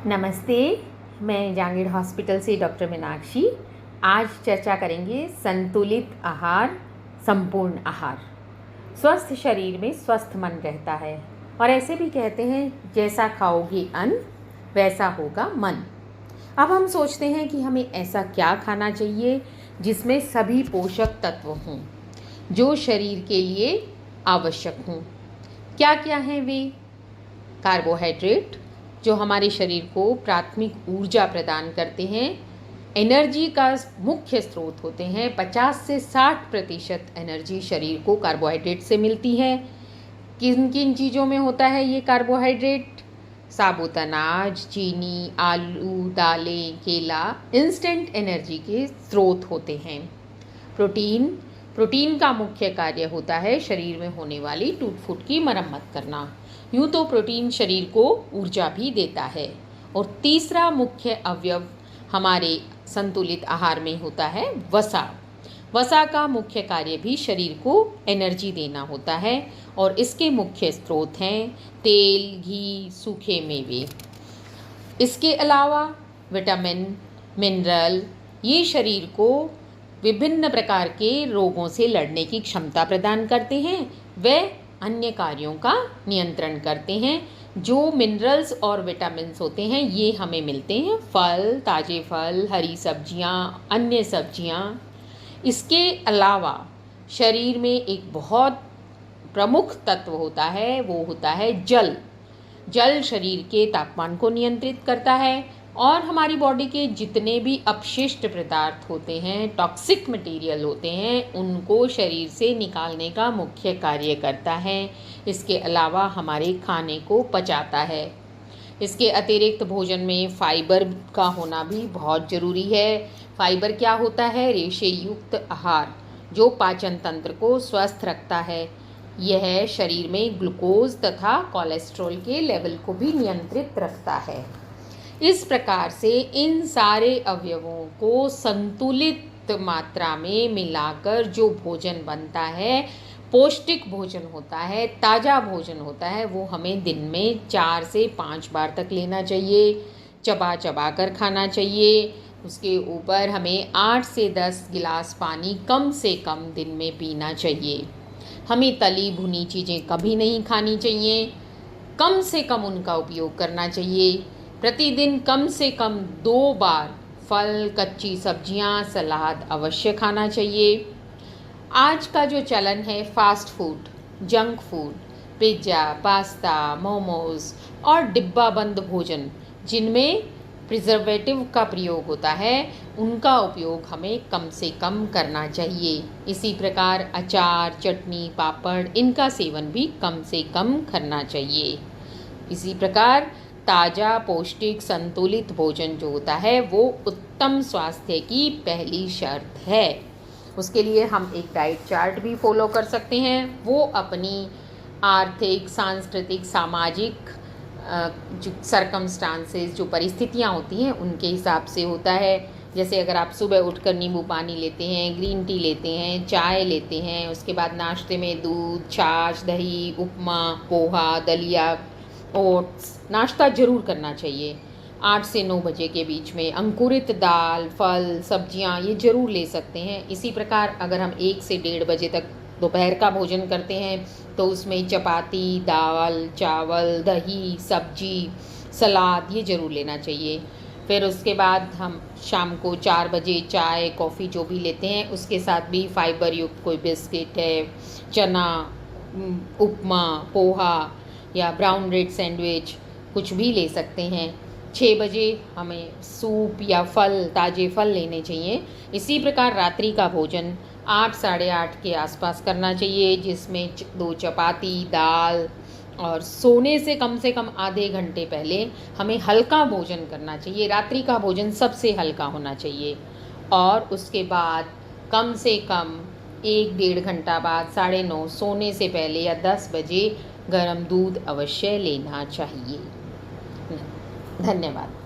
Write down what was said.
नमस्ते, मैं जांगीड़ हॉस्पिटल से डॉक्टर मीनाक्षी। आज चर्चा करेंगे संतुलित आहार, संपूर्ण आहार। स्वस्थ शरीर में स्वस्थ मन रहता है और ऐसे भी कहते हैं जैसा खाओगे अन्न वैसा होगा मन। अब हम सोचते हैं कि हमें ऐसा क्या खाना चाहिए जिसमें सभी पोषक तत्व हों जो शरीर के लिए आवश्यक हों। क्या क्या हैं वे? कार्बोहाइड्रेट जो हमारे शरीर को प्राथमिक ऊर्जा प्रदान करते हैं, एनर्जी का मुख्य स्रोत होते हैं। 50 से 60% एनर्जी शरीर को कार्बोहाइड्रेट से मिलती है। किन किन चीज़ों में होता है ये कार्बोहाइड्रेट? साबुत अनाज, चीनी, आलू, दालें, केला इंस्टेंट एनर्जी के स्रोत होते हैं। प्रोटीन का मुख्य कार्य होता है शरीर में होने वाली टूट फूट की मरम्मत करना। यूँ तो प्रोटीन शरीर को ऊर्जा भी देता है। और तीसरा मुख्य अवयव हमारे संतुलित आहार में होता है वसा। वसा का मुख्य कार्य भी शरीर को एनर्जी देना होता है और इसके मुख्य स्रोत हैं तेल, घी, सूखे मेवे। इसके अलावा विटामिन, मिनरल ये शरीर को विभिन्न प्रकार के रोगों से लड़ने की क्षमता प्रदान करते हैं। वे अन्य कार्यों का नियंत्रण करते हैं। जो मिनरल्स और विटामिन्स होते हैं ये हमें मिलते हैं फल, ताज़े फल, हरी सब्जियां, अन्य सब्जियां। इसके अलावा शरीर में एक बहुत प्रमुख तत्व होता है, वो होता है जल। जल शरीर के तापमान को नियंत्रित करता है और हमारी बॉडी के जितने भी अपशिष्ट पदार्थ होते हैं, टॉक्सिक मटेरियल होते हैं, उनको शरीर से निकालने का मुख्य कार्य करता है। इसके अलावा हमारे खाने को पचाता है। इसके अतिरिक्त भोजन में फाइबर का होना भी बहुत ज़रूरी है। फाइबर क्या होता है? रेशे युक्त आहार जो पाचन तंत्र को स्वस्थ रखता है। यह शरीर में ग्लूकोज तथा कोलेस्ट्रॉल के लेवल को भी नियंत्रित रखता है। इस प्रकार से इन सारे अवयवों को संतुलित मात्रा में मिलाकर जो भोजन बनता है, पौष्टिक भोजन होता है, ताज़ा भोजन होता है, वो हमें दिन में 4 से 5 बार तक लेना चाहिए। चबा चबा कर खाना चाहिए। उसके ऊपर हमें 8 से 10 गिलास पानी कम से कम दिन में पीना चाहिए। हमें तली भुनी चीज़ें कभी नहीं खानी चाहिए। कम से कम उनका उपयोग करना चाहिए। प्रतिदिन कम से कम 2 बार फल, कच्ची सब्जियां, सलाद अवश्य खाना चाहिए। आज का जो चलन है fast food, junk food, pizza, pasta, momos और डिब्बा बंद भोजन जिनमें प्रिजर्वेटिव का प्रयोग होता है, उनका उपयोग हमें कम से कम करना चाहिए। इसी प्रकार अचार, चटनी, पापड़ इनका सेवन भी कम से कम करना चाहिए। इसी प्रकार ताज़ा, पौष्टिक, संतुलित भोजन जो होता है वो उत्तम स्वास्थ्य की पहली शर्त है। उसके लिए हम एक डाइट चार्ट भी फॉलो कर सकते हैं। वो अपनी आर्थिक, सांस्कृतिक, सामाजिक जो सर्कमस्टांसेस, जो परिस्थितियाँ होती हैं उनके हिसाब से होता है। जैसे अगर आप सुबह उठकर नींबू पानी लेते हैं, ग्रीन टी लेते हैं, चाय लेते हैं, उसके बाद नाश्ते में दूध, छाछ, दही, उपमा, पोहा, दलिया, ओट्स नाश्ता ज़रूर करना चाहिए। 8 से 9 बजे के बीच में अंकुरित दाल, फल, सब्जियां ये ज़रूर ले सकते हैं। इसी प्रकार अगर हम 1 से 1:30 बजे तक दोपहर का भोजन करते हैं तो उसमें चपाती, दाल, चावल, दही, सब्जी, सलाद ये ज़रूर लेना चाहिए। फिर उसके बाद हम शाम को 4 बजे चाय, कॉफ़ी जो भी लेते हैं उसके साथ भी फाइबर युक्त कोई बिस्किट है, चना, उपमा, पोहा या ब्राउन ब्रेड सैंडविच कुछ भी ले सकते हैं। 6 बजे हमें सूप या फल, ताज़े फल लेने चाहिए। इसी प्रकार रात्रि का भोजन 8 साढ़े 8 के आसपास करना चाहिए, जिसमें 2 चपाती, दाल और सोने से कम आधे घंटे पहले हमें हल्का भोजन करना चाहिए। रात्रि का भोजन सबसे हल्का होना चाहिए। और उसके बाद कम से कम 1-1.5 घंटा बाद 9:30 सोने से पहले या 10 बजे गर्म दूध अवश्य लेना चाहिए। धन्यवाद।